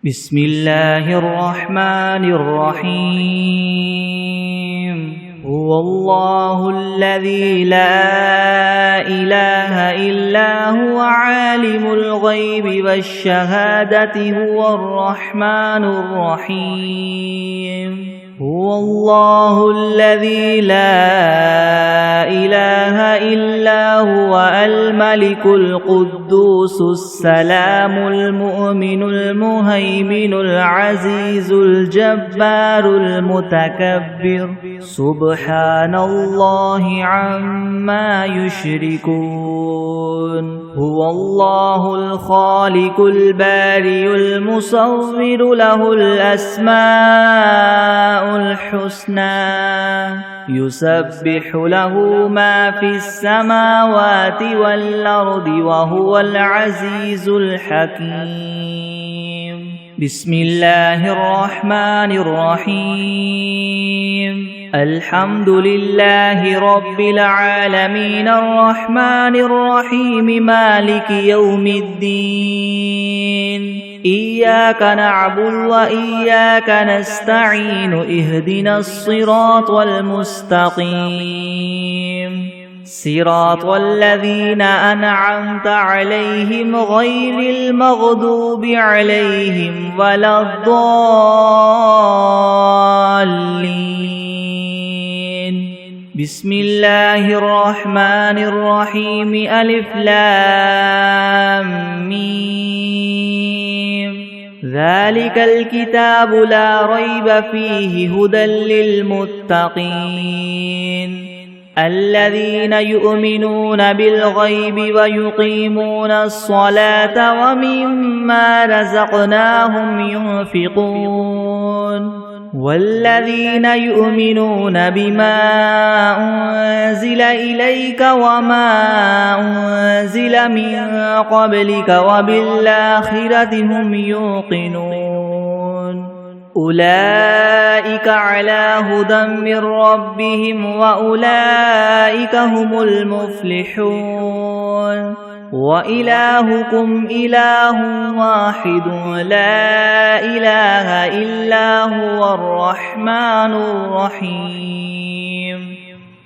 بسم الله الرحمن الرحيم هو الله الذي لا إله إلا هو عالم الغيب والشهادة هو الرحمن الرحيم هو الله الذي لا إله إلا هو الملك القدوس السلام المؤمن المهيمن العزيز الجبار المتكبر سبحان الله عما يشركون هو الله الخالق البارئ المصور له الأسماء الحسنى يسبح له ما في السماوات والأرض وهو العزيز الحكيم بسم الله الرحمن الرحيم الحمد لله رب العالمين الرحمن الرحيم مالك يوم الدين إياك نعبد وإياك نستعين اهدنا الصراط المستقيم صراط الذين أنعمت عليهم غير المغضوب عليهم ولا الضالين بسم الله الرحمن الرحيم ألف لام ميم ذلك الكتاب لا ريب فيه هدى للمتقين الذين يؤمنون بالغيب ويقيمون الصلاة ومما رزقناهم ينفقون والذين يؤمنون بما أنزل إليك وما أنزل من قبلك وبالآخرة هم يوقنون أولئك على هدى من ربهم وأولئك هم المفلحون وإلهكم إله واحد لا إله إلا هو الرحمن الرحيم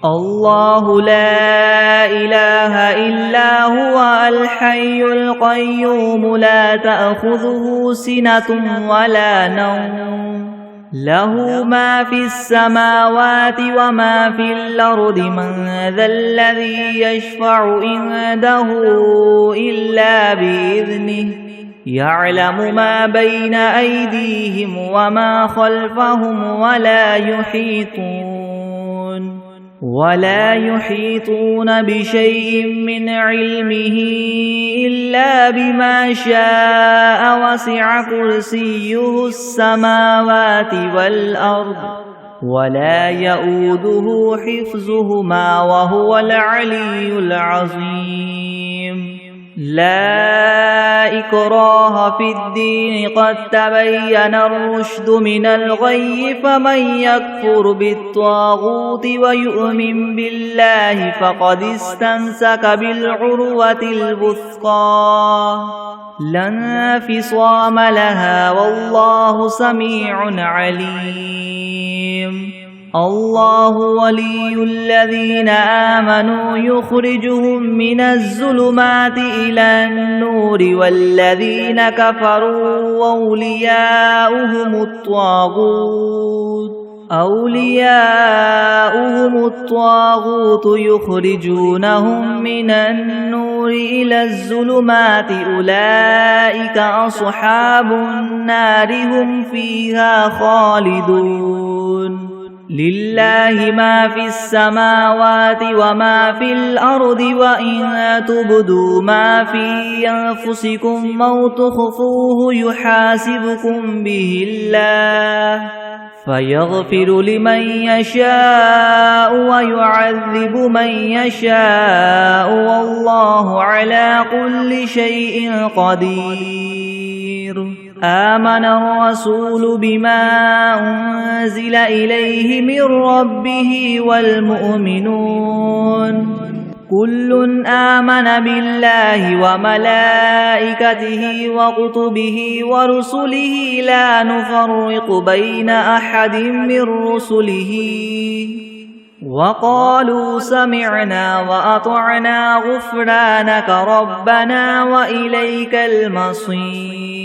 الله لا إله إلا هو الحي القيوم لا تأخذه سنة ولا نوم له ما في السماوات وما في الأرض من ذا الذي يشفع عنده إلا بإذنه يعلم ما بين أيديهم وما خلفهم ولا يحيطون بشيء من علمه إلا بما شاء وسع كرسيه السماوات والأرض ولا يؤوده حفظهما وهو العلي العظيم لا إكراه في الدين قد تبين الرشد من الغي فمن يكفر بالطاغوت ويؤمن بالله فقد استمسك بالعروة الوثقى لا انفصام لها والله سميع عليم الله ولي الذين آمنوا يخرجهم من الظلمات إلى النور والذين كفروا أولياؤهم الطاغوت يخرجونهم من النور إلى الظلمات أولئك أصحاب النار هم فيها خالدون لله ما في السماوات وما في الأرض وإن تبدوا ما في أنفسكم أو تخفوه يحاسبكم به الله فيغفر لمن يشاء ويعذب من يشاء والله على كل شيء قدير آمن الرسول بما أنزل إليه من ربه والمؤمنون كل آمن بالله وملائكته وكتبه ورسله لا نفرق بين أحد من رسله وقالوا سمعنا وأطعنا غفرانك ربنا وإليك المصير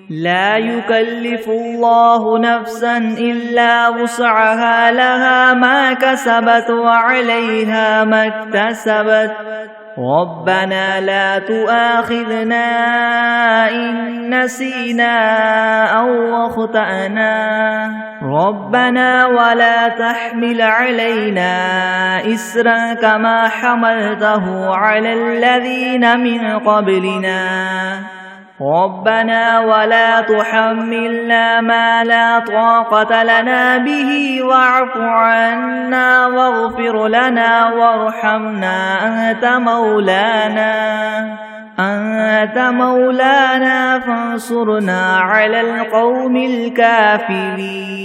لا يكلف الله نفسا إلا وسعها لها ما كسبت وعليها ما اكتسبت ربنا لا تؤاخذنا إن نسينا أو أخطأنا ربنا ولا تحمل علينا إسرا كما حملته على الذين من قبلنا ربنا ولا تحملنا ما لا طاقة لنا به واعف عنا واغفر لنا وارحمنا أنت مولانا فانصرنا على القوم الكافرين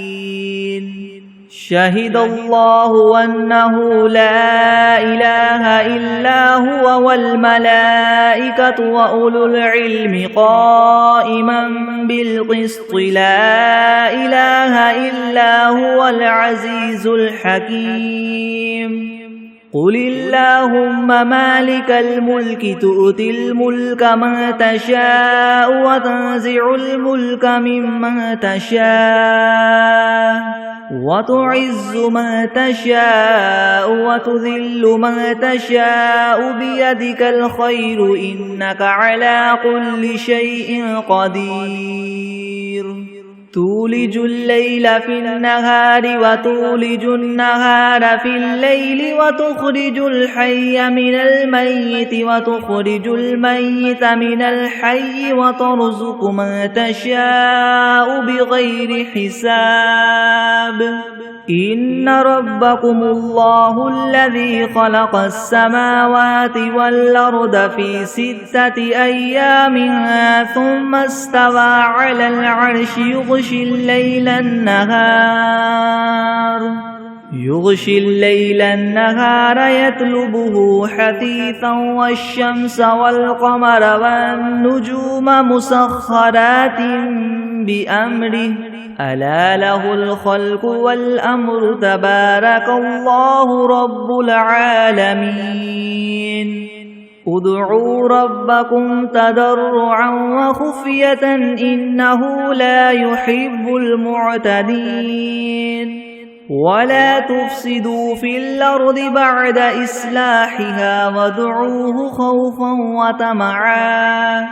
شهد الله أنه لا إله إلا هو والملائكة وأولو العلم قائما بالقسط لا إله إلا هو العزيز الحكيم قل اللهم مالك الملك تؤتي الملك من تشاء وتنزع الملك ممن تشاء وتعز من تشاء وتذل من تشاء بيدك الخير إنك على كل شيء قدير تولج الليل في النهار وتولج النهار في الليل وتخرج الحي من الميت وتخرج الميت من الحي وترزق من تشاء بغير حساب إن ربكم الله الذي خلق السماوات والأرض في 6 أيام ثم استوى على العرش يغشي الليل النهار يطلبه حثيثا والشمس والقمر والنجوم مسخرات بأمره ألا له الخلق والأمر تبارك الله رب العالمين ادعوا ربكم تضرعا وخفية إنه لا يحب المعتدين ولا تفسدوا في الأرض بعد إصلاحها وادعوه خوفا وطمعا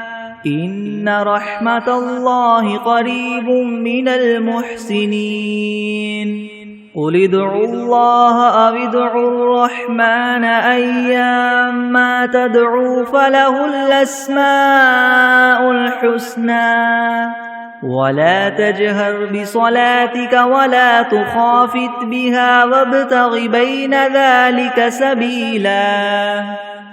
إن رحمة الله قريب من المحسنين قل ادعوا الله أو ادعوا الرحمن أيما تدعوا فله الأسماء الحسنى ولا تجهر بصلاتك ولا تخافت بها وابتغ بين ذلك سبيلا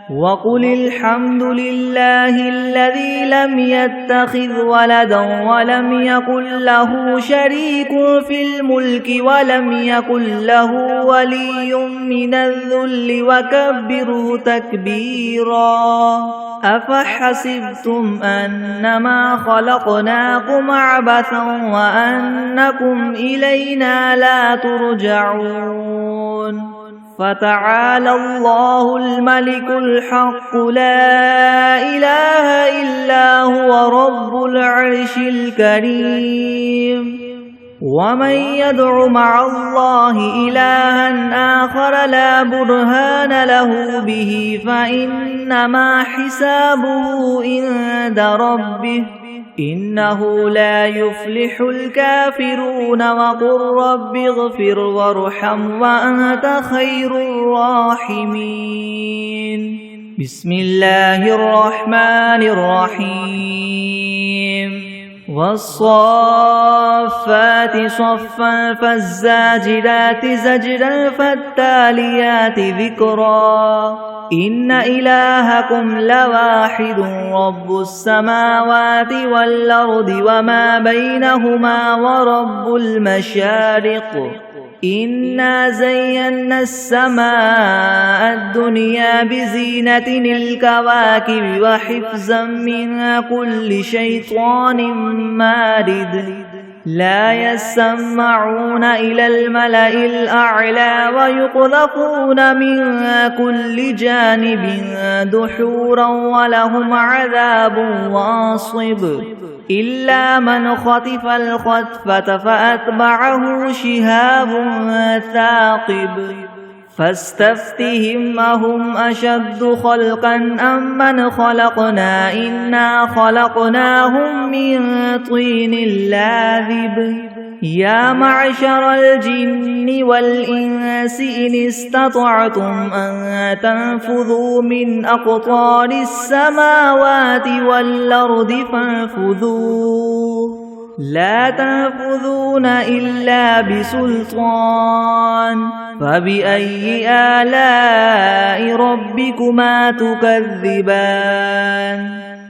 وقل الحمد لله الذي لم يتخذ ولدا ولم يكن له شريك في الملك ولم يكن له ولي من الذل وكبره تكبيرا أفحسبتم أنما خلقناكم عبثا وأنكم إلينا لا ترجعون فتعالى الله الملك الحق لا إله إلا هو رب العرش الكريم ومن يدع مع الله إلها آخر لا برهان له به فإنما حسابه عند ربه إنه لا يفلح الكافرون وقل رب اغفر وارحم وأنت خير الراحمين بسم الله الرحمن الرحيم والصافات صفا فالزاجرات زجرا فالتاليات ذكرا إن إلهكم لواحد رب السماوات والأرض وما بينهما ورب المشارق إنا زينا السماء الدنيا بزينة الكواكب وحفظا من كل شيطان مارد لا يسمعون إلى الملأ الأعلى ويقذفون من كل جانب دحورا ولهم عذاب واصب إلا من خطف الخطفة فأتبعه شهاب ثاقب فاستفتهم أهم أشد خلقا أم من خلقنا إنا خلقناهم من طين لاذب يا معشر الجن والإنس إن استطعتم أن تنفذوا من أقطار السماوات والأرض فانفذوا لا تنفذون إلا بسلطان فبأي آلاء ربكما تكذبان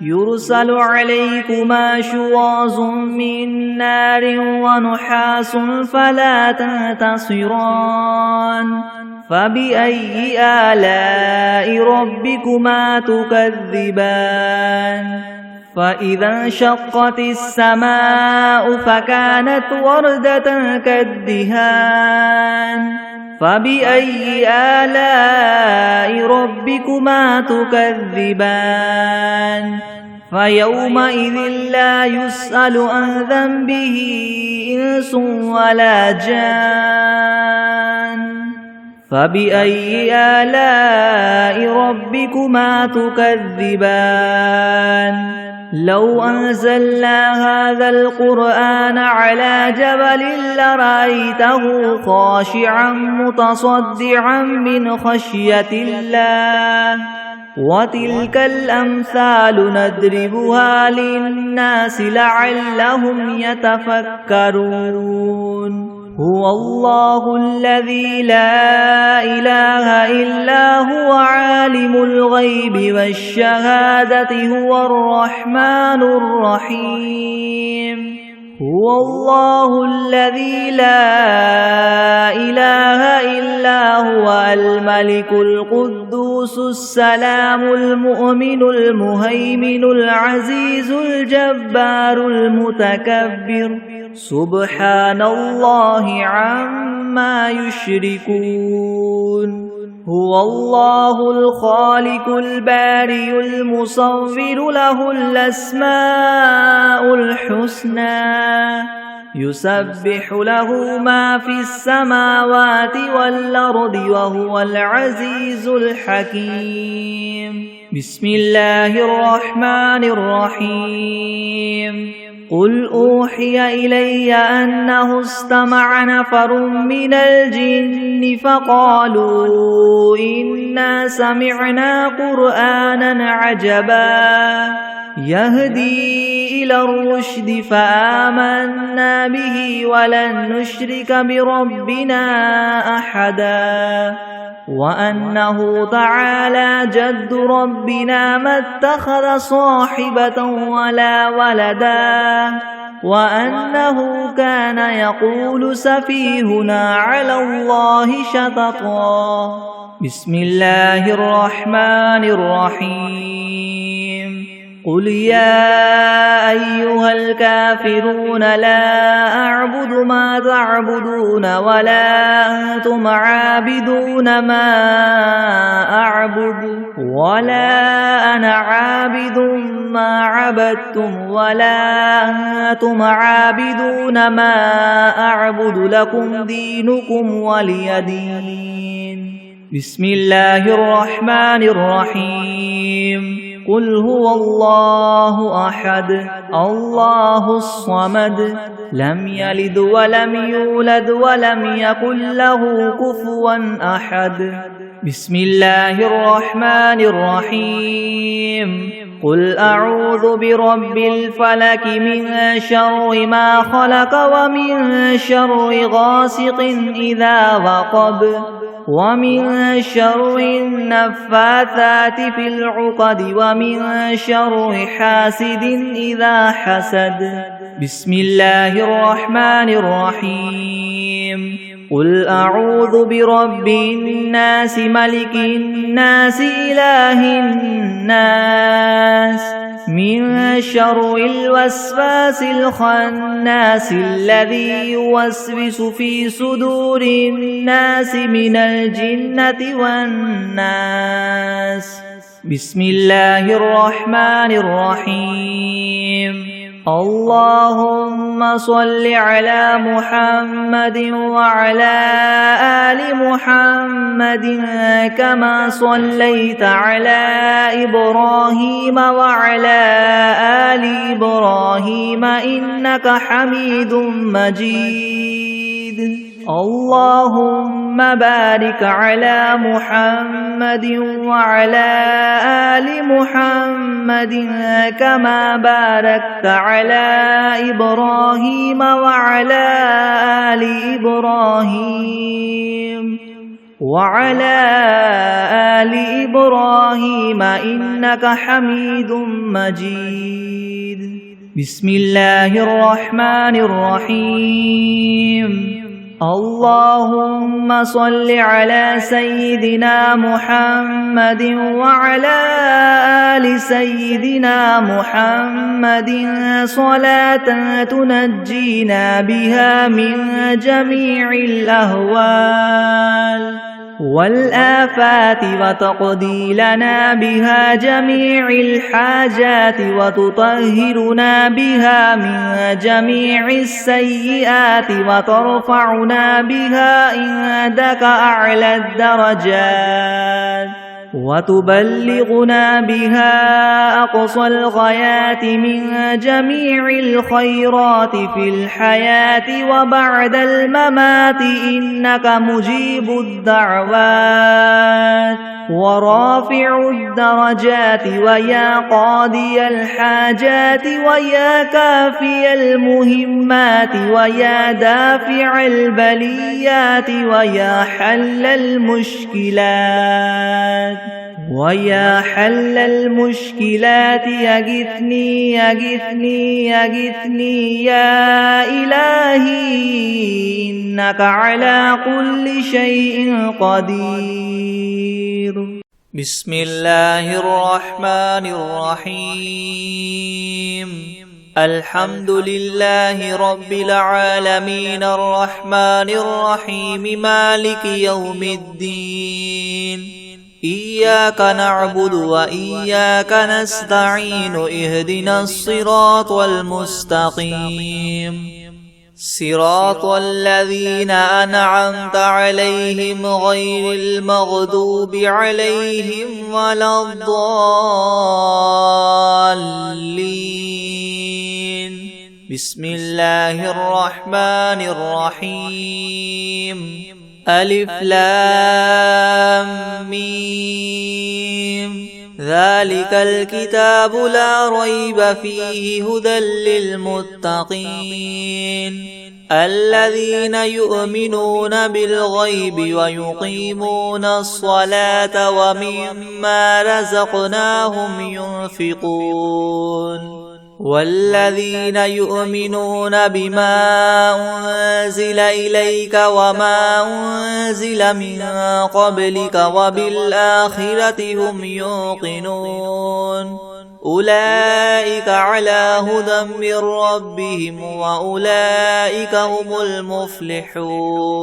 يرسل عليكما شواظ من نار ونحاس فلا تنتصران فبأي آلاء ربكما تكذبان فإذا انشقت السماء فكانت وردة كالدهان فبأي آلاء ربكما تكذبان فيومئذ لا يسأل عن ذنبه إنس ولا جان فبأي آلاء ربكما تكذبان لو أنزلنا هذا القرآن على جبل لرأيته خاشعا متصدعا من خشية الله وتلك الأمثال نضربها للناس لعلهم يتفكرون هو الله الذي لا إله إلا هو عالم الغيب والشهادة هو الرحمن الرحيم هو الله الذي لا إله إلا هو الملك القدوس السلام المؤمن المهيمن العزيز الجبار المتكبر سبحان الله عما يشركون هو الله الخالق البارئ المصور له الأسماء الحسنى يسبح له ما في السماوات والأرض وهو العزيز الحكيم بسم الله الرحمن الرحيم قل أوحي إلي أنه استمع نفر من الجن فقالوا إنا سمعنا قرآنا عجبا يهدي إلى الرشد فآمنا به ولن نشرك بربنا أحدا وأنه تعالى جد ربنا ما اتخذ صاحبة ولا ولدا وأنه كان يقول سفيهنا على الله شططا بسم الله الرحمن الرحيم قل يا أيها الكافرون لا أعبد ما تعبدون ولا أنتم عابدون ما أعبد ولا أنا عابد ما عبدتم ولا أنتم عابدون ما أعبد لكم دينكم ولي دين بسم الله الرحمن الرحيم قل هو الله أحد الله الصمد لم يلد ولم يولد ولم يكن له كفوا أحد بسم الله الرحمن الرحيم قل أعوذ برب الفلك من شر ما خلق ومن شر غاسق إذا وقب ومن شر النفاثات في العقد ومن شر حاسد إذا حسد بسم الله الرحمن الرحيم قل أعوذ برب الناس ملك الناس إله الناس من شر الوسواس الخناس الذي يوسوس في صدور الناس من الجنة والناس. بسم الله الرحمن الرحيم. اللهم صل على محمد وعلى آل محمد كما صليت على إبراهيم وعلى آل إبراهيم إنك حميد مجيد. اللهم بارك على محمد وعلى آل محمد كما باركت على إبراهيم وعلى آل إبراهيم إنك حميد مجيد. بسم الله الرحمن الرحيم. اللهم صل على سيدنا محمد وعلى آل سيدنا محمد صلاة تنجينا بها من جميع الأهوال والآفات وتقضي لنا بها جميع الحاجات وتطهرنا بها من جميع السيئات وترفعنا بها عندك أعلى الدرجات وتبلغنا بها أقصى الغايات من جميع الخيرات في الحياة وبعد الممات إنك مجيب الدعوات ورافع الدرجات ويا قاضي الحاجات ويا كافي المهمات ويا دافع البليات ويا حل المشكلات يغثني يا إلهي إنك على كل شيء قدير. بسم الله الرحمن الرحيم. الحمد لله رب العالمين الرحمن الرحيم مالك يوم الدين. إياك نعبد وإياك نستعين اهدنا الصراط المستقيم صراط الذين أنعمت عليهم غير المغضوب عليهم ولا الضالين. بسم الله الرحمن الرحيم. ألف لام ميم. ذلك الكتاب لا ريب فيه هدى للمتقين الذين يؤمنون بالغيب ويقيمون الصلاة ومما رزقناهم ينفقون والذين يؤمنون بما أنزل إليك وما أنزل من قبلك وبالآخرة هم يوقنون أولئك على هدى من ربهم وأولئك هم المفلحون.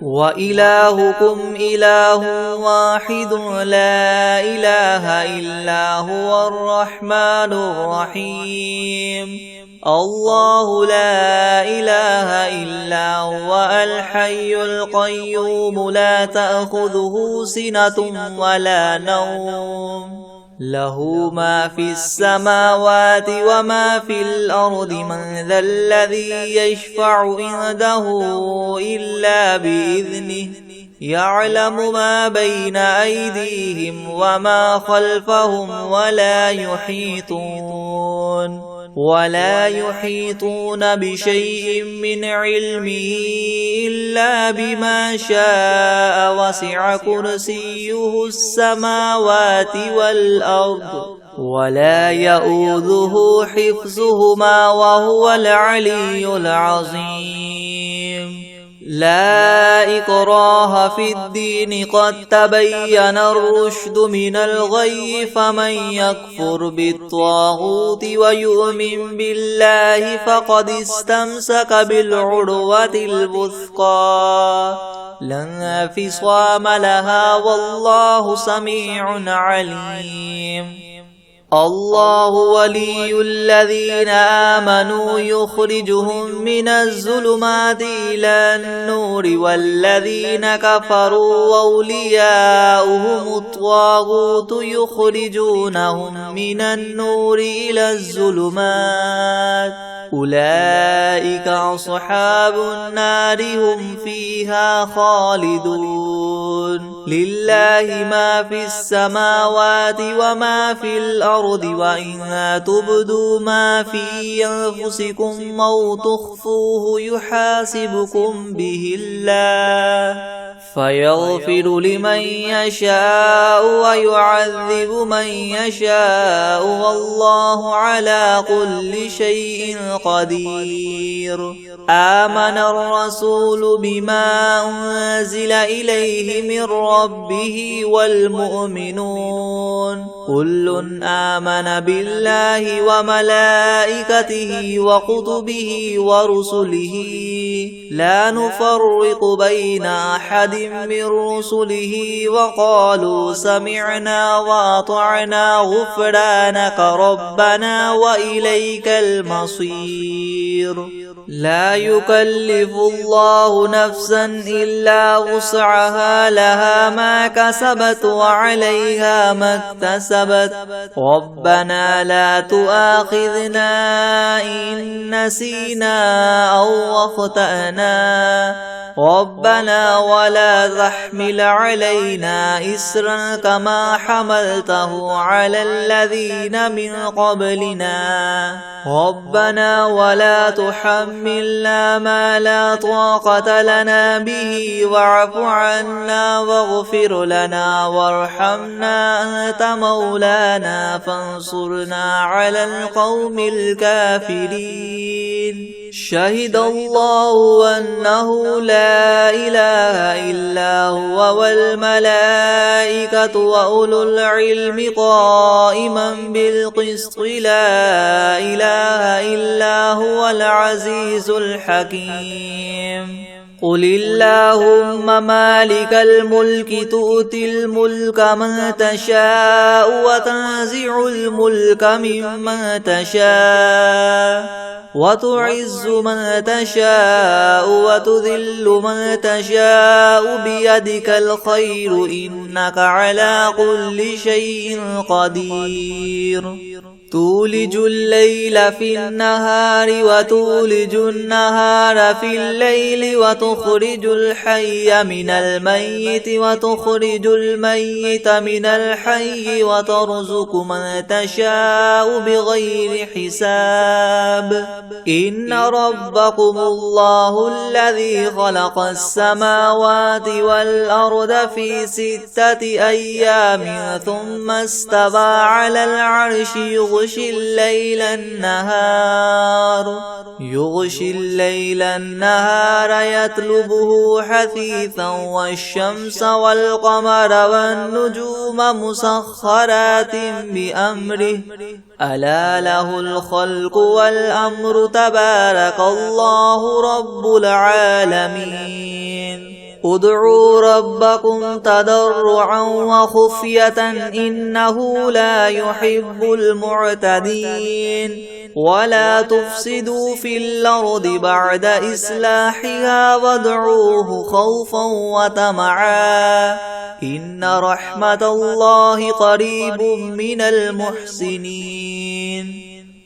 وإلهكم إله واحد لا إله إلا هو الرحمن الرحيم. الله لا إله إلا هو الحي القيوم لا تأخذه سنة ولا نوم له ما في السماوات وما في الأرض من ذا الذي يشفع عنده إلا بإذنه يعلم ما بين أيديهم وما خلفهم ولا يحيطون بشيء من علمه إلا بما شاء وسع كرسيه السماوات والأرض ولا يؤوده حفظهما وهو العلي العظيم. لا إكراه في الدين قد تبين الرشد من الغي فمن يكفر بالطاغوت ويؤمن بالله فقد استمسك بالعروة الوثقى لا انفصام لها والله سميع عليم الله ولي الذين آمنوا يخرجهم من الظلمات إلى النور والذين كفروا أولياؤهم الطاغوت يخرجونهم من النور إلى الظلمات أولئك أصحاب النار هم فيها خالدون لله ما في السماوات وما في الأرض وإن تبدوا ما في أنفسكم أو تخفوه يحاسبكم به الله فيغفر لمن يشاء ويعذب من يشاء والله على كل شيء قدير آمن الرسول بما أنزل إليه من ربه والمؤمنون كل آمن بالله وملائكته وكتبه ورسله لا نفرق بين أحد من رسله وقالوا سمعنا وأطعنا غفرانك ربنا وإليك المصير لا يكلف الله نفسا إلا وسعها لها ما كسبت وعليها ما اكتسبت ربنا لا تؤاخذنا إن نسينا أو أخطأنا ربنا ولا تحمل علينا إسرا كما حملته على الذين من قبلنا ربنا ولا تحملنا ما لا طاقة لنا به واعف عنا واغفر لنا وارحمنا أنت مولانا فانصرنا على القوم الكافرين شهد الله أنه لا إله إلا هو والملائكة وأولو العلم قائما بالقسط لا إله إلا هو العزيز الحكيم قل اللهم مالك الملك تؤتي الملك من تشاء وتنزع الملك ممن تشاء وتعز من تشاء وتذل من تشاء بيدك الخير إنك على كل شيء قدير تولج الليل في النهار وتولج النهار في الليل وتخرج الحي من الميت وتخرج الميت من الحي وترزق من تشاء بغير حساب إن ربكم الله الذي خلق السماوات والأرض في 6 أيام ثم استوى على العرش يغشي الليل النهار يطلبه حثيثا والشمس والقمر والنجوم مسخرات بأمره ألا له الخلق والأمر تبارك الله رب العالمين ادعوا ربكم تضرعا وخفية إنه لا يحب المعتدين ولا تفسدوا في الأرض بعد إصلاحها وادعوه خوفا وطمعا إن رحمة الله قريب من المحسنين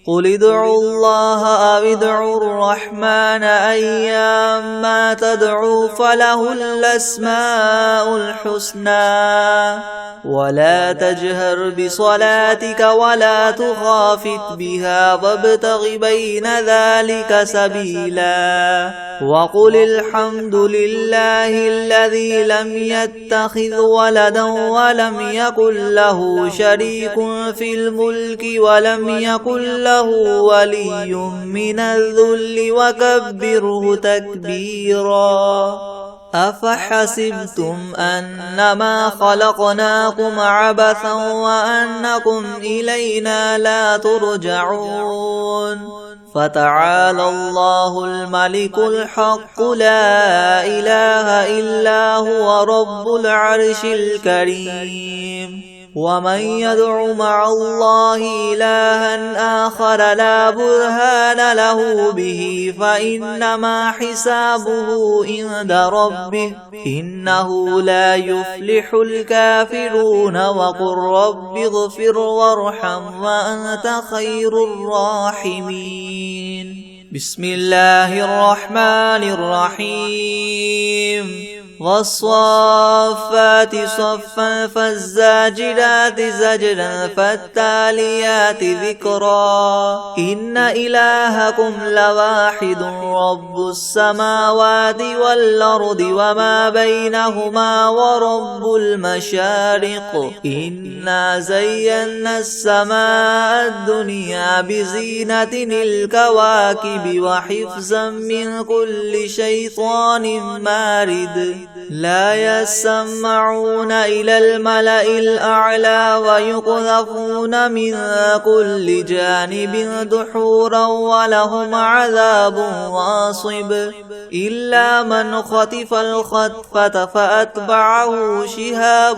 قل ادعوا الله أو ادعوا الرحمن أيما تدعوا فله الأسماء الحسنى ولا تجهر بصلاتك ولا تخافت بها وابتغ بين ذلك سبيلا وقل الحمد لله الذي لم يتخذ ولدا ولم يكن له شريك في الملك ولم يكن له له ولي من الذل وكبره تكبيرا أفحسبتم أنما خلقناكم عبثا وأنكم إلينا لا ترجعون فتعالى الله الملك الحق لا إله إلا هو رب العرش الكريم ومن يدع مع الله إلها آخر لا برهان له به فإنما حسابه عند ربه إنه لا يفلح الكافرون وقل رب اغفر وارحم وأنت خير الراحمين بسم الله الرحمن الرحيم والصافات صفا فالزاجرات زجرا فالتاليات ذكرا إن إلهكم لواحد رب السماوات والأرض وما بينهما ورب المشارق إنا زينا السماء الدنيا بزينة الكواكب وحفظا من كل شيطان مارد لا يسمعون إلى الملأ الأعلى ويقذفون من كل جانب دحورا ولهم عذاب واصب إلا من خطف الخطفة فأتبعه شهاب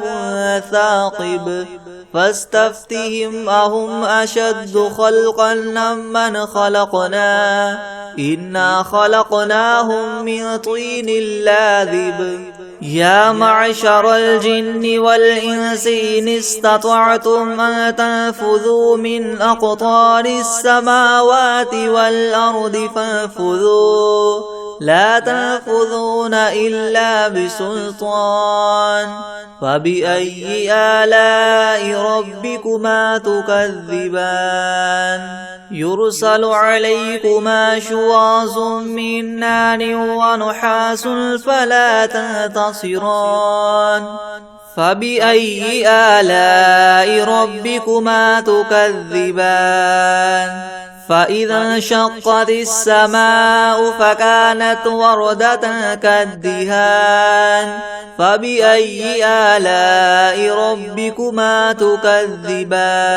ثاقب فاستفتهم أهم أشد خلقا ممن خلقنا إنا خلقناهم من طين لاذب يا معشر الجن والإنس إن استطعتم أن تنفذوا من أقطار السماوات والأرض فانفذوا لا تنفذون إلا بسلطان فبأي آلاء ربكما تكذبان يرسل عليكما شواظ من نار ونحاس فلا تنتصران فبأي آلاء ربكما تكذبان فإذا انشقت السماء فكانت وردة كالدهان فبأي آلاء ربكما تكذبان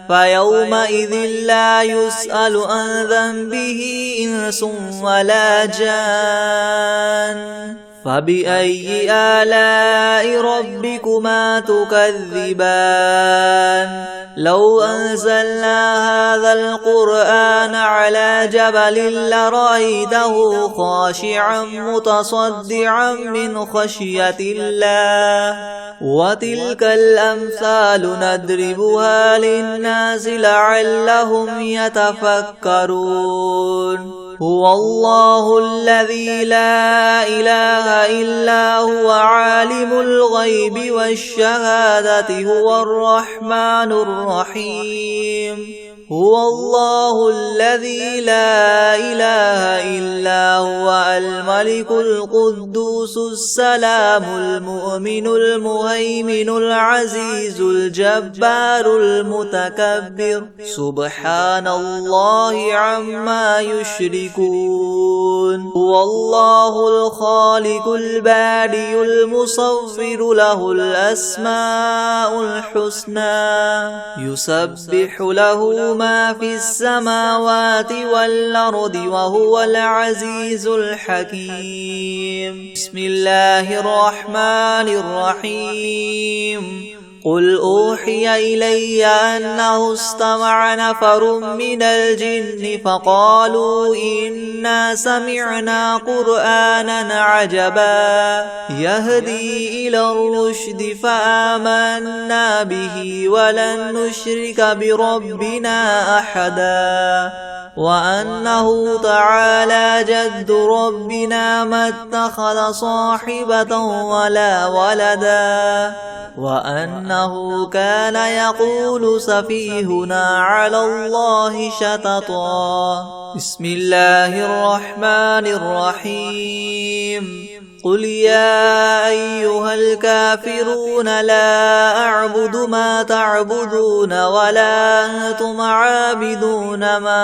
فيومئذ لا يسأل عن ذنبه إنس ولا جان فبأي آلاء ربكما تكذبان لو أنزلنا هذا القرآن على جبل لرأيته خاشعا متصدعا من خشية الله وتلك الأمثال نضربها للناس لعلهم يتفكرون هو الله الذي لا إله إلا هو عالم الغيب والشهادة هو الرحمن الرحيم هو الله الذي لا إله إلا هو الملك القدوس السلام المؤمن المهيمن العزيز الجبار المتكبر سبحان الله عما يشركون هو الله الخالق البارئ المصور له الأسماء الحسنى يسبح له ما في السماوات والأرض وهو العزيز الحكيم بسم الله الرحمن الرحيم قل أوحي إلي أنه استمع نفر من الجن فقالوا إنا سمعنا قرآنا عجبا يهدي إلى الرشد فآمنا به ولن نشرك بربنا أحدا وأنه تعالى جد ربنا ما اتخذ صاحبة ولا ولدا وأنه كان يقول سفيهنا على الله شططا بسم الله الرحمن الرحيم قل يا أيها الكافرون لا أعبد ما تعبدون ولا أنتم عابدون ما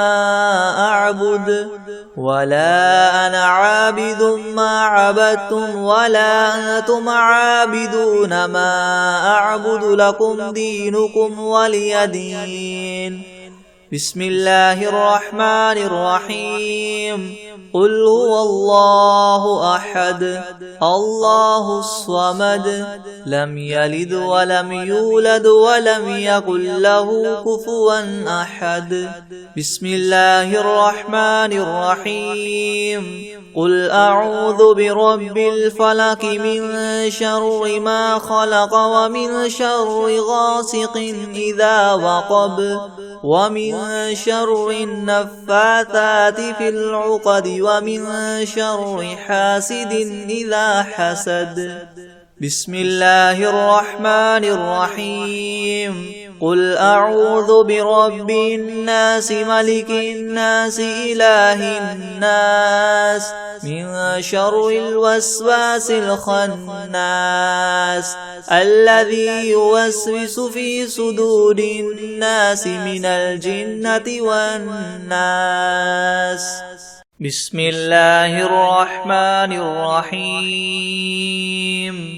أعبد ولا أنا عابد ما عبدتم ولا أنتم عابدون ما أعبد لكم دينكم ولي دين. بسم الله الرحمن الرحيم. قل هو الله أحد الله الصمد لم يلد ولم يولد ولم يكن له كفوا أحد. بسم الله الرحمن الرحيم. قل أعوذ برب الفلق من شر ما خلق ومن شر غاسق إذا وقب ومن شر النفاثات في العقد ومن شر حاسد إذا حسد. بسم الله الرحمن الرحيم. قل أعوذ برب الناس ملك الناس إله الناس من شر الوسواس الخناس الذي يوسوس في صدور الناس من الجنة والناس. بسم الله الرحمن الرحيم.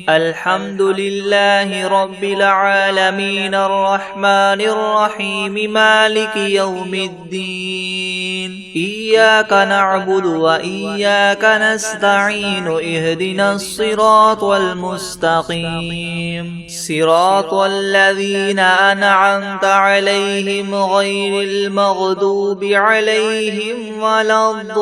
الحمد لله رب العالمين الرحمن الرحيم مالك يوم الدين. إياك نعبد وإياك نستعين اهدنا الصراط المستقيم صراط الذين أنعمت عليهم غير المغضوب عليهم ولا الضالين.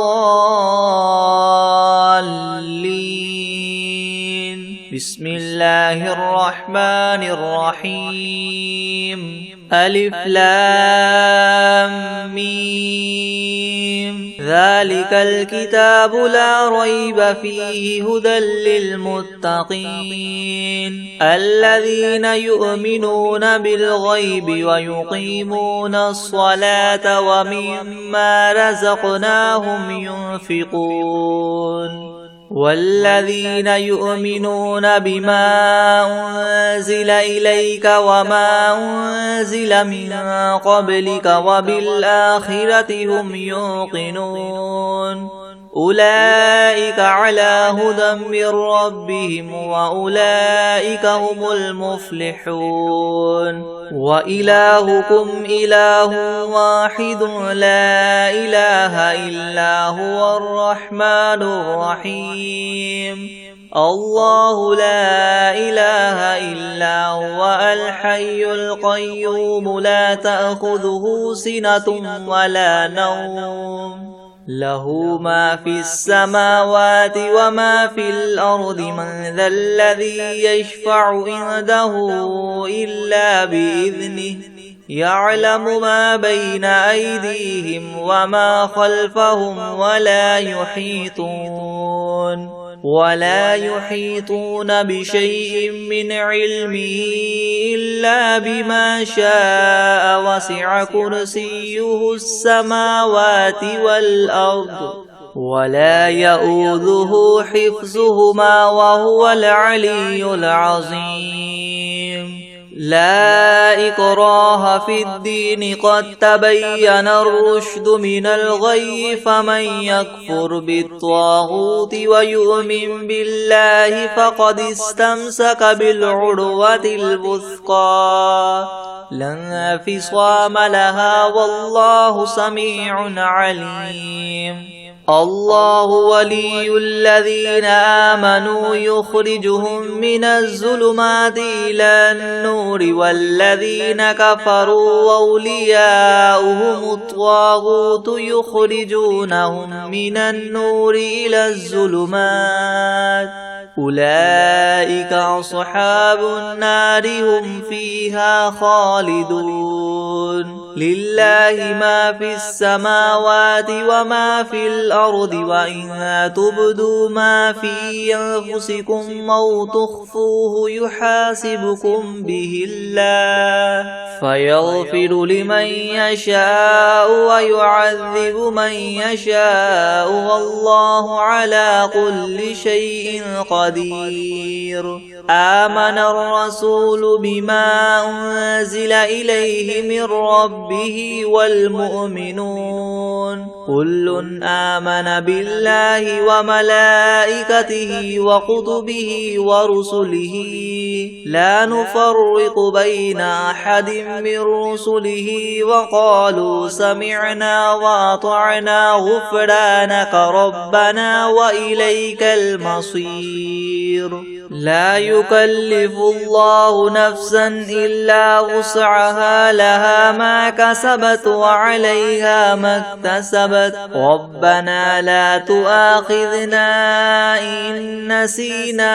بسم الله الرحمن الرحيم. ألف لام ميم. ذلك الكتاب لا ريب فيه هدى للمتقين الذين يؤمنون بالغيب ويقيمون الصلاة ومما رزقناهم ينفقون والذين يؤمنون بما أنزل إليك وما أنزل من قبلك وبالآخرة هم يوقنون أولئك على هدى من ربهم وأولئك هم المفلحون. وإلهكم إله واحد لا إله إلا هو الرحمن الرحيم. الله لا إله إلا هو الحي القيوم لا تأخذه سنة ولا نوم له ما في السماوات وما في الأرض من ذا الذي يشفع عنده إلا بإذنه يعلم ما بين أيديهم وما خلفهم ولا يحيطون بشيء من علمه إلا بما شاء وسع كرسيه السماوات والأرض ولا يؤوده حفظهما وهو العلي العظيم. لا إكراه في الدين قد تبين الرشد من الغي فمن يكفر بالطاغوت ويؤمن بالله فقد استمسك بالعروة الوثقى لا انفصام لها والله سميع عليم. الله ولي الذين آمنوا يخرجهم من الظلمات إلى النور والذين كفروا أولياؤهم الطاغوت يخرجونهم من النور إلى الظلمات أولئك أصحاب النار هم فيها خالدون. لله ما في السماوات وما في الأرض وإن تبدوا ما في أنفسكم أو تخفوه يحاسبكم به الله فيغفر لمن يشاء ويعذب من يشاء والله على كل شيء قدير. آمن الرسول بما أنزل إليه من ربه والمؤمنون كل آمن بالله وملائكته وكتبه ورسله لا نفرق بين أحد من رسله وقالوا سمعنا وأطعنا غفرانك ربنا وإليك المصير. لا يكلف الله نفسا إلا وسعها لها ما كسبت وعليها ما اكتسبت ربنا لا تؤاخذنا إن نسينا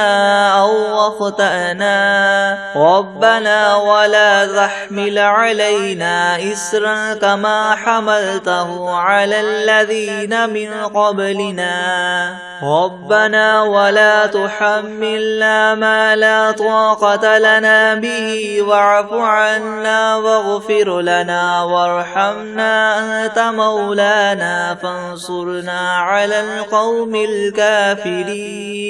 أو أخطأنا ربنا ولا تحمل علينا إسرا كما حملته على الذين من قبلنا ربنا ولا تحملنا ما لا طاقة لنا به واعف عنا واغفر لنا وارحمنا أنت مولانا فانصرنا على القوم الكافرين.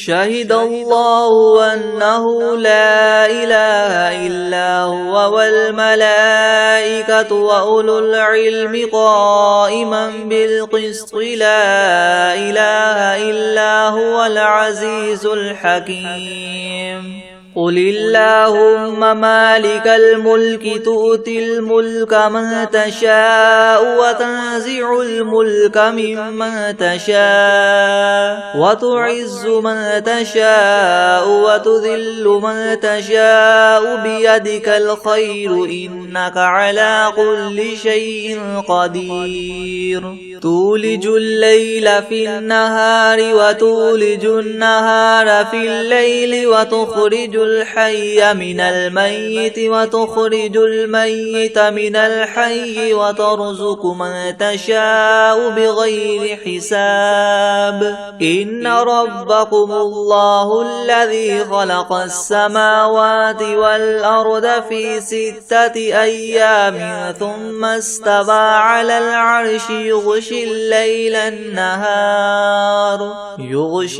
شهد الله أنه لا إله إلا هو والملائكة وأولو العلم قائما بالقسط لا إله إلا هو العزيز الحكيم. قل اللهم مالك الملك تؤتي الملك من تشاء وتنزع الملك ممن تشاء وتعز من تشاء وتذل من تشاء بيدك الخير إنك على كل شيء قدير. تولج الليل في النهار وتولج النهار في الليل وتخرج الحي من الميت وتخرج الميت من الحي وترزق من تشاء بغير حساب. إن ربكم الله الذي خلق السماوات والأرض في 6 أيام ثم استوى على العرش يغشي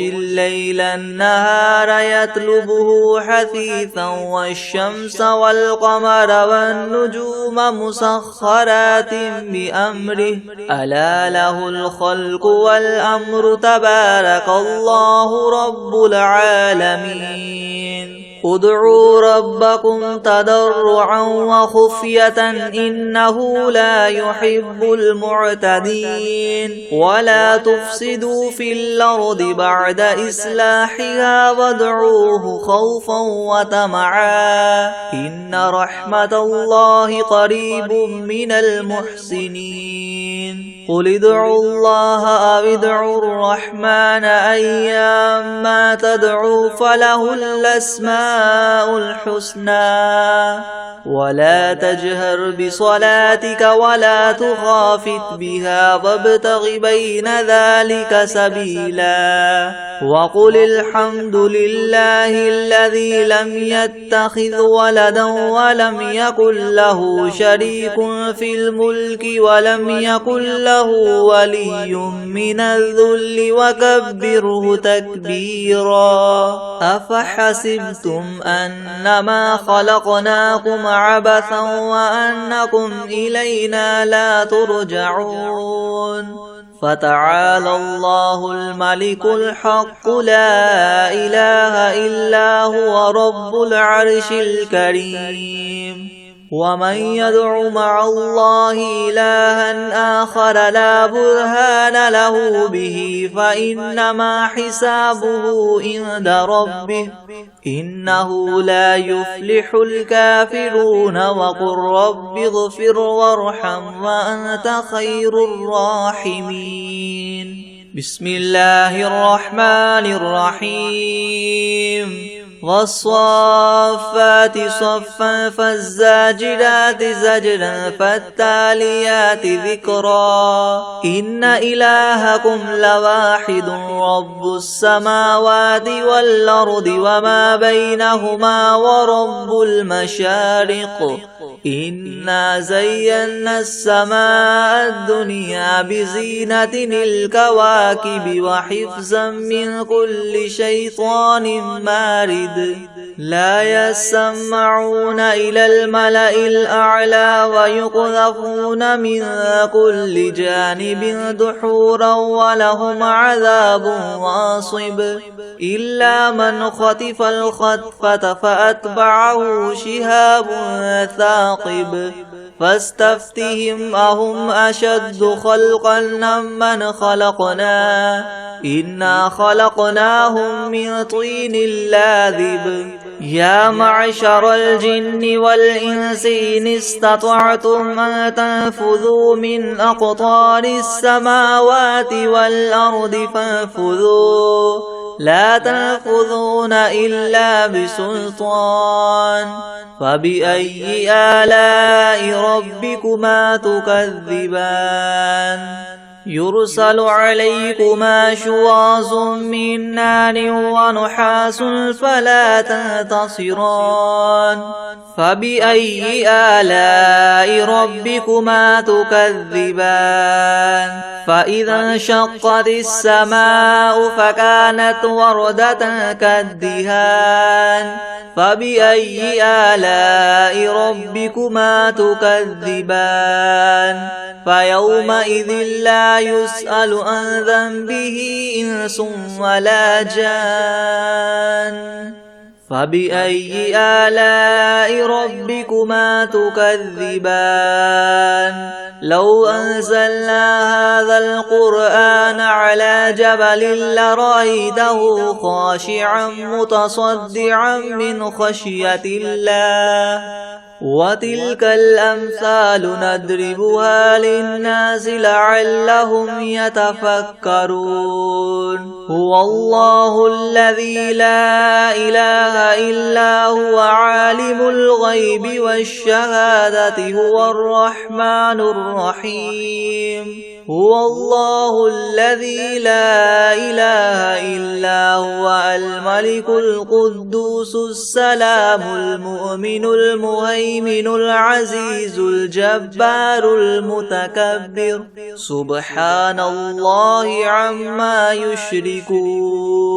الليل النهار يطلبه حثيثا والشمس والقمر والنجوم مسخرات بأمره ألا له الخلق والأمر تبارك الله رب العالمين. ادعوا ربكم تضرعا وخفية إنه لا يحب المعتدين. ولا تفسدوا في الأرض بعد إصلاحها وادعوه خوفا وطمعا إن رحمة الله قريب من المحسنين. قل ادعوا الله أو ادعوا الرحمن أيما تدعوا فله الأسماء الحسنى ولا تجهر بصلاتك ولا تخافت بها وابتغ بين ذلك سبيلا. وقل الحمد لله الذي لم يتخذ ولدا ولم يكن له شريك في الملك ولم يكن له ولي من الذل وكبره تكبيرا. أفحسبتم أنما خلقناكم عبثا وأنكم إلينا لا ترجعون. فتعالى الله الملك الحق لا إله إلا هو رب العرش الكريم. ومن يدع مع الله إلها آخر لا برهان له به فإنما حسابه عند ربه إنه لا يفلح الكافرون. وقل رب اغفر وارحم وأنت خير الراحمين. بسم الله الرحمن الرحيم. والصافات صفا فالزاجرات زجرا فالتاليات ذكرا إن إلهكم لواحد رب السماوات والأرض وما بينهما ورب المشارق إنا زينا السماء الدنيا بزينة الكواكب وحفظا من كل شيطان مارد لا يسمعون إلى الملأ الأعلى ويقذفون من كل جانب دحورا ولهم عذاب واصب إلا من خطف الخطفة فأتبعه شهاب ثاقب فاستفتهم أهم أشد خلقا ممن خلقنا إنا خلقناهم من طين لاذب يا معشر الجن والإنس إن استطعتم أن تنفذوا من أقطار السماوات والأرض فانفذوا لا تنفذون إلا بسلطان فبأي آلاء ربكما تكذبان يرسل عليكما شواظ من نار ونحاس فلا تنتصران فبأي آلاء ربكما تكذبان فإذا انشقت السماء فكانت وردة كالدهان فبأي آلاء ربكما تكذبان فيومئذ لا يسأل عن ذنبه إنس ولا جان فبأي آلاء ربكما تكذبان لو أنزلنا هذا القرآن على جبل لرأيته خاشعا متصدعا من خشية الله وتلك الأمثال نضربها للناس لعلهم يتفكرون هو الله الذي لا إله إلا هو عالم الغيب والشهادة هو الرحمن الرحيم هو الله الذي لا إله إلا هو الملك القدوس السلام المؤمن المهيمن العزيز الجبار المتكبر سبحان الله عما يشركون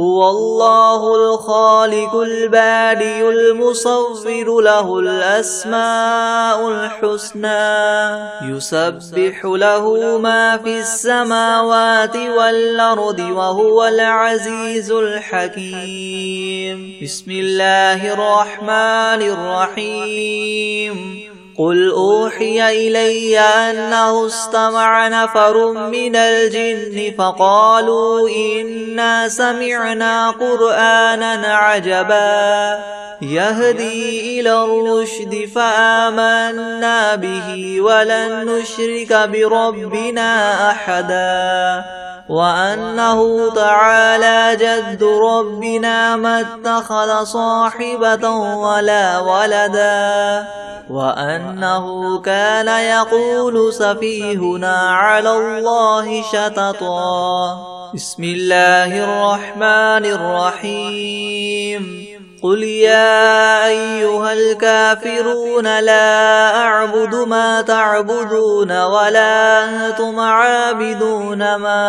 هو الله الخالق البارئ المصور له الأسماء الحسنى يسبح له ما في السماوات والأرض وهو العزيز الحكيم بسم الله الرحمن الرحيم قل أوحي إلي أنه استمع نفر من الجن فقالوا إنا سمعنا قرآنا عجبا يهدي إلى الرشد فآمنا به ولن نشرك بربنا أحدا وأنه تعالى جد ربنا ما اتخذ صاحبة ولا ولدا وأنه كان يقول سفيهنا على الله شططا بسم الله الرحمن الرحيم قل يا أيها الكافرون لا أعبد ما تعبدون ولا أنتم عابدون ما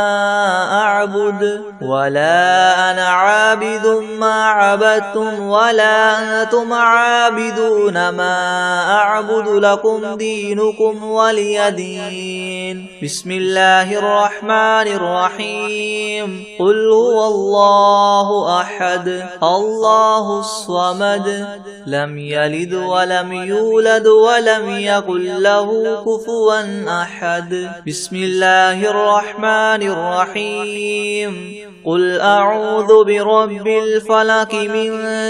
أعبد ولا أنا عابد ما عبدتم ولا أنتم عابدون ما أعبد لكم دينكم ولي دين بسم الله الرحمن الرحيم قل هو الله أحد الله الصمد لم يلد ولم يولد ولم يكن له كفوا أحد بسم الله الرحمن الرحيم قل أعوذ برب الفلق من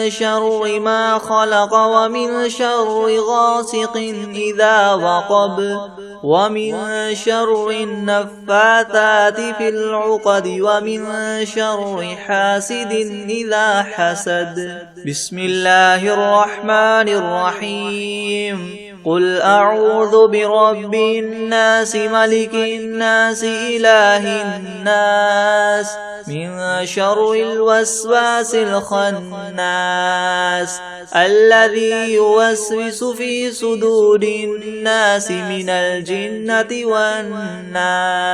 شر ما خلق ومن شر غاسق إذا وقب ومن شر النفاثات في العقد ومن شر حاسد إذا حسد. بسم الله الرحمن الرحيم. قل أعوذ برب الناس ملك الناس إله الناس من شر الوسواس الخناس الذي يوسوس في صدور الناس من الجنة والناس.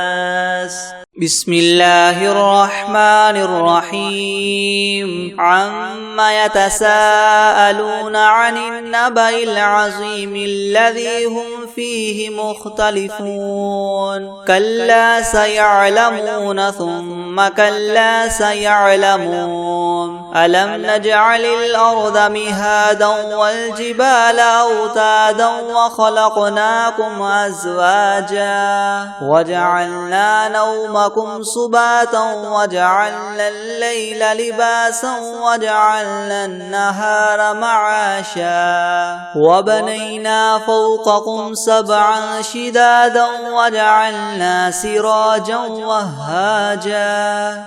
بسم الله الرحمن الرحيم. عما يتساءلون عن النبأ العظيم الذي هم فيه مختلفون. كلا سيعلمون ثم كلا سيعلمون. ألم نجعل الأرض مهادا والجبال أوتادا وخلقناكم أزواجا وجعلنا نومكم سباتا وجعلنا الليل لباسا وجعلنا النهار معاشا وبنينا فوقكم سبعا شدادا وجعلنا سراجا وهاجا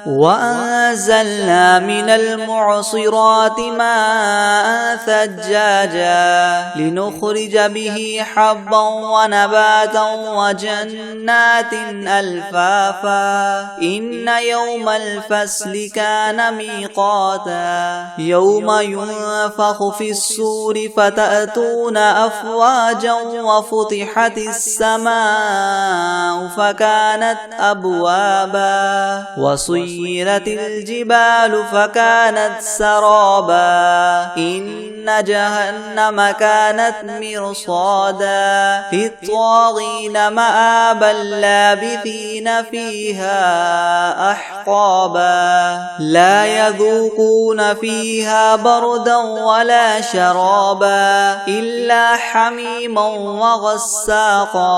وأنزلنا من المعصرات ماء ثجاجا لنخرج به حبا ونباتا وجنات ألفافا. إن يوم الفصل كان ميقاتا. يوم ينفخ في الصور فتأتون أفواجا وفتحت السماء فكانت أبوابا وسيرت الجبال فكانت سرابا. إن جهنم كانت مرصادا للطاغين مآبا لابثين فيها أحقابا. لا يذوقون فيها بردا ولا شرابا إلا حميما وغساقا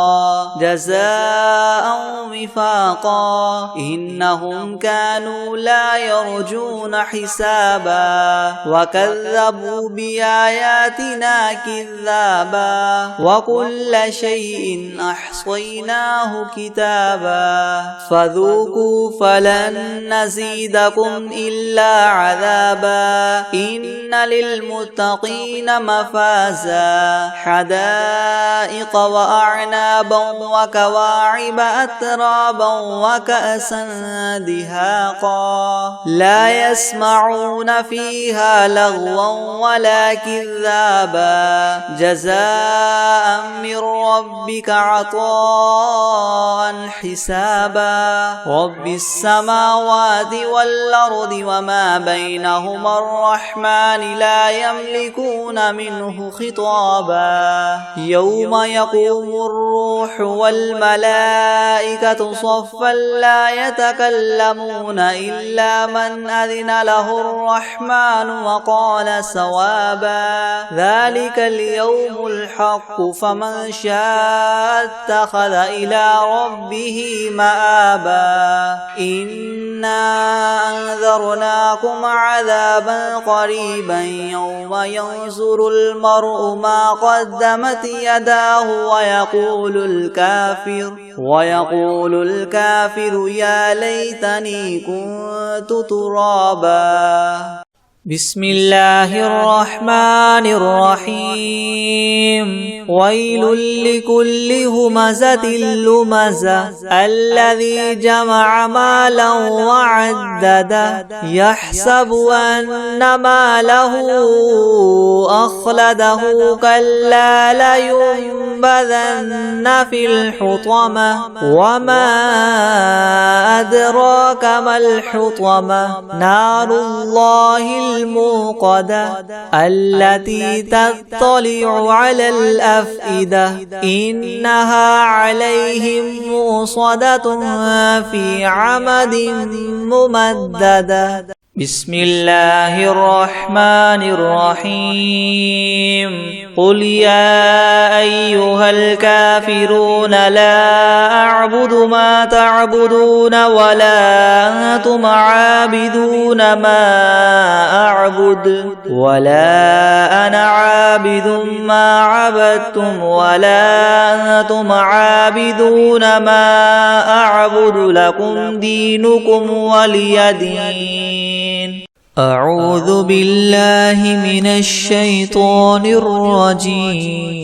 جزاء وفاقا. إنهم كانوا لا يرجون حسابا وكذبوا بآياتنا كذابا وكل شيء أحصيناه كتابا. فذوقوا فلن نزيدكم إلا عذابا. إن للمتقين مفازا حدائق وأعنابا وكواعب أترابا وكأسا دهاقا. لا يسمعون فيها لغوا ولا كذابا. جزاء من ربك عطاء حسابا. رب السماوات والأرض وما بينهما الرحمن لا يملكون منه خطابا. يوم يقوم الروح والملائكة صفا لا يتكلمون إلا من أذن له الرحمن وقال صوابا. ذلك اليوم الحق فمن شاء اتخذ إلى ربه مآبا. إنا أنذرناكم عذابا قريبا يوم ينظر المرء ما قدمت يداه ويقول الكافر يا ليتني كنت ترابا. بسم الله الرحمن الرحيم. ويل لكل همزة لمزة الذي جمع مالا وعدده يحسب أن ماله أخلده كلا لينبذن في الحطمة وما أدراك ما الحطمة نار الله الموقدة التي تطلع على الأفئدة إنها عليهم موصدة في عمد ممددة. بسم الله الرحمن الرحيم قل يا أيها الكافرون لا أعبد ما تعبدون ولا أنتم عابدون ما أعبد ولا أنا عابد ما عبدتم ولا أنتم عابدون ما أعبد لكم دينكم ولي دين أعوذ بالله من الشيطان الرجيم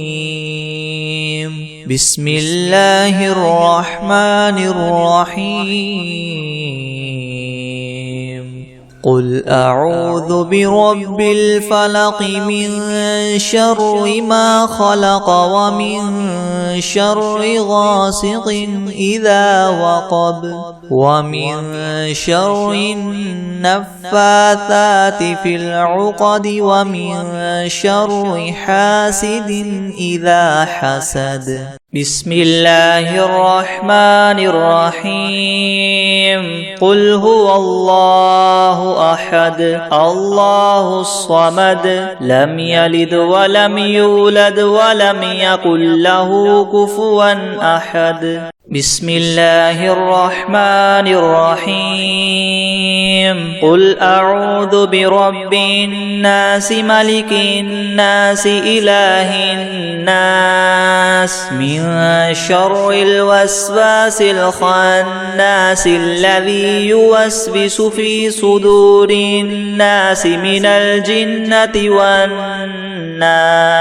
بسم الله الرحمن الرحيم قل أعوذ برب الفلق من شر ما خلق ومن شر غاسق إذا وقب ومن شر النفاثات في العقد ومن شر حاسد إذا حسد بسم الله الرحمن الرحيم قل هو الله أحد الله الصمد لم يلد ولم يولد ولم يكن له كفوا أحد بسم الله الرحمن الرحيم قل أعوذ برب الناس ملك الناس إله الناس من شر الوسواس الخناس الذي يوسوس في صدور الناس من الجنة والناس